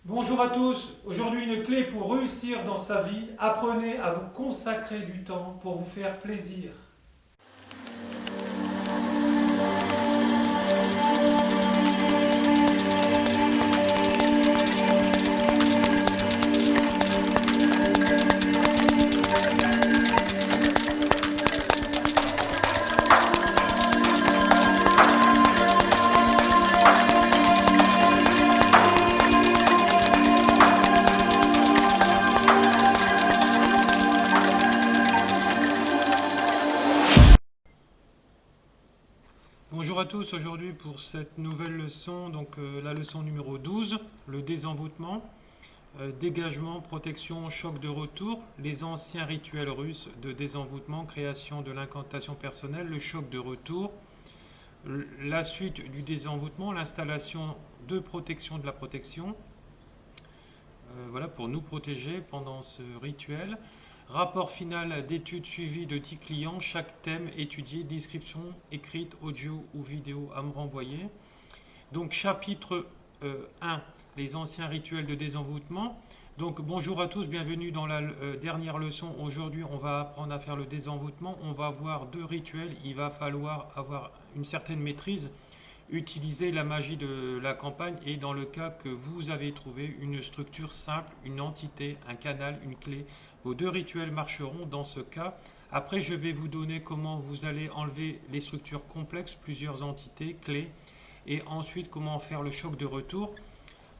Bonjour à tous, aujourd'hui une clé pour réussir dans sa vie, apprenez à vous consacrer du temps pour vous faire plaisir. Bonjour à tous, aujourd'hui pour cette nouvelle leçon, la leçon numéro 12, le désenvoûtement, dégagement, protection, choc de retour, les anciens rituels russes de désenvoûtement, création de l'incantation personnelle, le choc de retour, la suite du désenvoûtement, l'installation de protection de la protection, voilà pour nous protéger pendant ce rituel. Rapport final d'études suivies de 10 clients, chaque thème étudié, description écrite, audio ou vidéo à me renvoyer. Donc chapitre 1, les anciens rituels de désenvoûtement. Donc bonjour à tous, bienvenue dans la dernière leçon. Aujourd'hui on va apprendre à faire le désenvoûtement. On va voir deux rituels, il va falloir avoir une certaine maîtrise, utiliser la magie de la campagne et dans le cas que vous avez trouvé une structure simple, une entité, un canal, une clé, vos deux rituels marcheront dans ce cas. Après, je vais vous donner comment vous allez enlever les structures complexes, plusieurs entités, clés, et ensuite comment faire le choc de retour,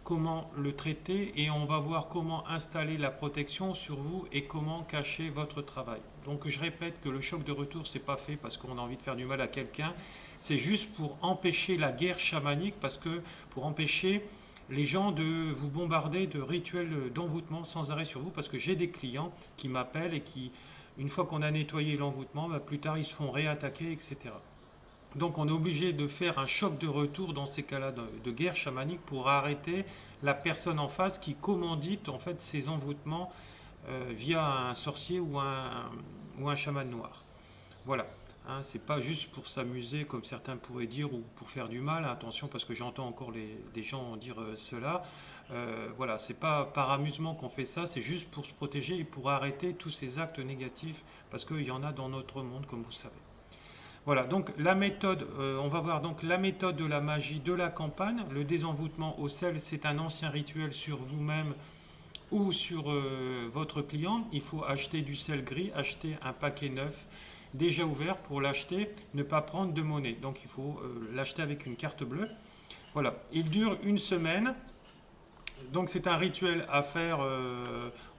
comment le traiter, et on va voir comment installer la protection sur vous et comment cacher votre travail. Donc je répète que le choc de retour, c'est pas fait parce qu'on a envie de faire du mal à quelqu'un, c'est juste pour empêcher la guerre chamanique, parce que pour empêcher les gens de vous bombarder de rituels d'envoûtement sans arrêt sur vous, parce que j'ai des clients qui m'appellent et qui, une fois qu'on a nettoyé l'envoûtement, plus tard ils se font réattaquer, etc. Donc on est obligé de faire un choc de retour dans ces cas-là de guerre chamanique pour arrêter la personne en face qui commandite en fait ces envoûtements via un sorcier ou un chaman noir. Voilà. Hein, c'est pas juste pour s'amuser comme certains pourraient dire ou pour faire du mal. Attention parce que j'entends encore des gens dire cela. Voilà, c'est pas par amusement qu'on fait ça, c'est juste pour se protéger et pour arrêter tous ces actes négatifs parce qu'il y en a dans notre monde comme vous savez. Voilà, donc la méthode, on va voir donc la méthode de la magie de la campagne. Le désenvoûtement au sel, c'est un ancien rituel sur vous-même ou sur votre client. Il faut acheter du sel gris, acheter un paquet neuf déjà ouvert pour l'acheter, ne pas prendre de monnaie. Donc il faut l'acheter avec une carte bleue. Voilà, il dure une semaine. Donc c'est un rituel à faire,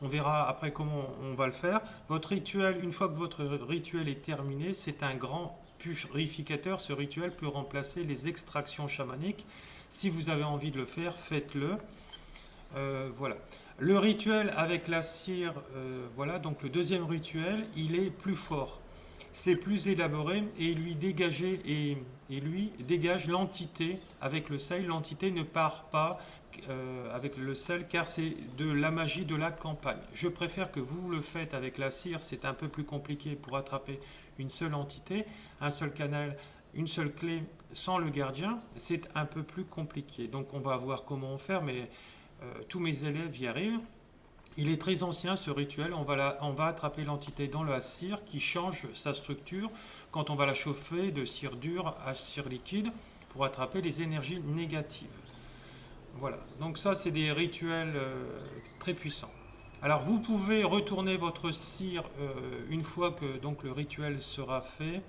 on verra après comment on va le faire. Votre rituel, une fois que votre rituel est terminé, c'est un grand purificateur. Ce rituel peut remplacer les extractions chamaniques. Si vous avez envie de le faire, faites-le. Voilà. Le rituel avec la cire, voilà, donc le deuxième rituel, il est plus fort. C'est plus élaboré et lui dégage l'entité avec le sel. L'entité ne part pas avec le sel car c'est de la magie de la campagne. Je préfère que vous le faites avec la cire, c'est un peu plus compliqué pour attraper une seule entité, un seul canal, une seule clé sans le gardien, c'est un peu plus compliqué. Donc on va voir comment on fait, mais tous mes élèves y arrivent. Il est très ancien ce rituel, on va attraper l'entité dans la cire qui change sa structure quand on va la chauffer de cire dure à cire liquide pour attraper les énergies négatives. Voilà, donc ça c'est des rituels très puissants. Alors vous pouvez retourner votre cire une fois que donc, le rituel sera fait.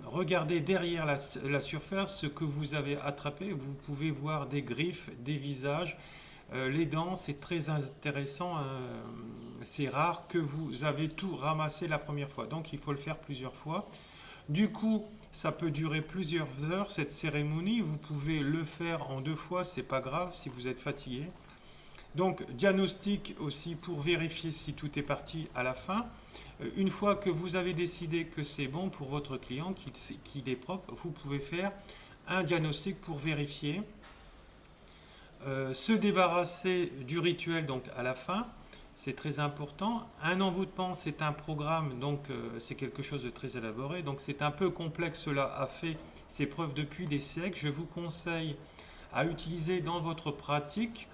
Regardez derrière la surface ce que vous avez attrapé. Vous pouvez voir des griffes, des visages. Les dents, c'est très intéressant. C'est rare que vous avez tout ramassé la première fois. Donc il faut le faire plusieurs fois. Du coup, ça peut durer plusieurs heures cette cérémonie. Vous pouvez le faire en deux fois, c'est pas grave si vous êtes fatigué. Donc diagnostic aussi pour vérifier si tout est parti à la fin. Une fois que vous avez décidé que c'est bon pour votre client, qu'il est propre, vous pouvez faire un diagnostic pour vérifier. Se débarrasser du rituel donc à la fin, c'est très important. Un envoûtement, c'est un programme, donc c'est quelque chose de très élaboré. Donc c'est un peu complexe, cela a fait ses preuves depuis des siècles. Je vous conseille à utiliser dans votre pratique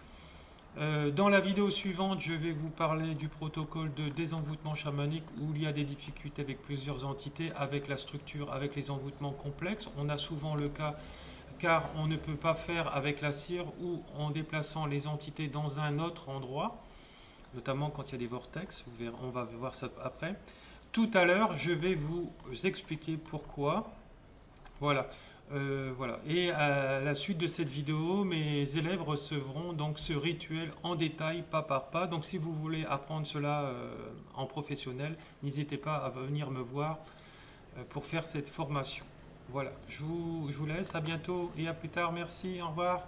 Dans la vidéo suivante, je vais vous parler du protocole de désenvoûtement chamanique où il y a des difficultés avec plusieurs entités, avec la structure, avec les envoûtements complexes. On a souvent le cas car on ne peut pas faire avec la cire ou en déplaçant les entités dans un autre endroit, notamment quand il y a des vortex, on va voir ça après. Tout à l'heure, je vais vous expliquer pourquoi. Voilà. Voilà. Et à la suite de cette vidéo, mes élèves recevront donc ce rituel en détail, pas par pas. Donc si vous voulez apprendre cela en professionnel, n'hésitez pas à venir me voir pour faire cette formation. Voilà. Je vous laisse. À bientôt et à plus tard. Merci. Au revoir.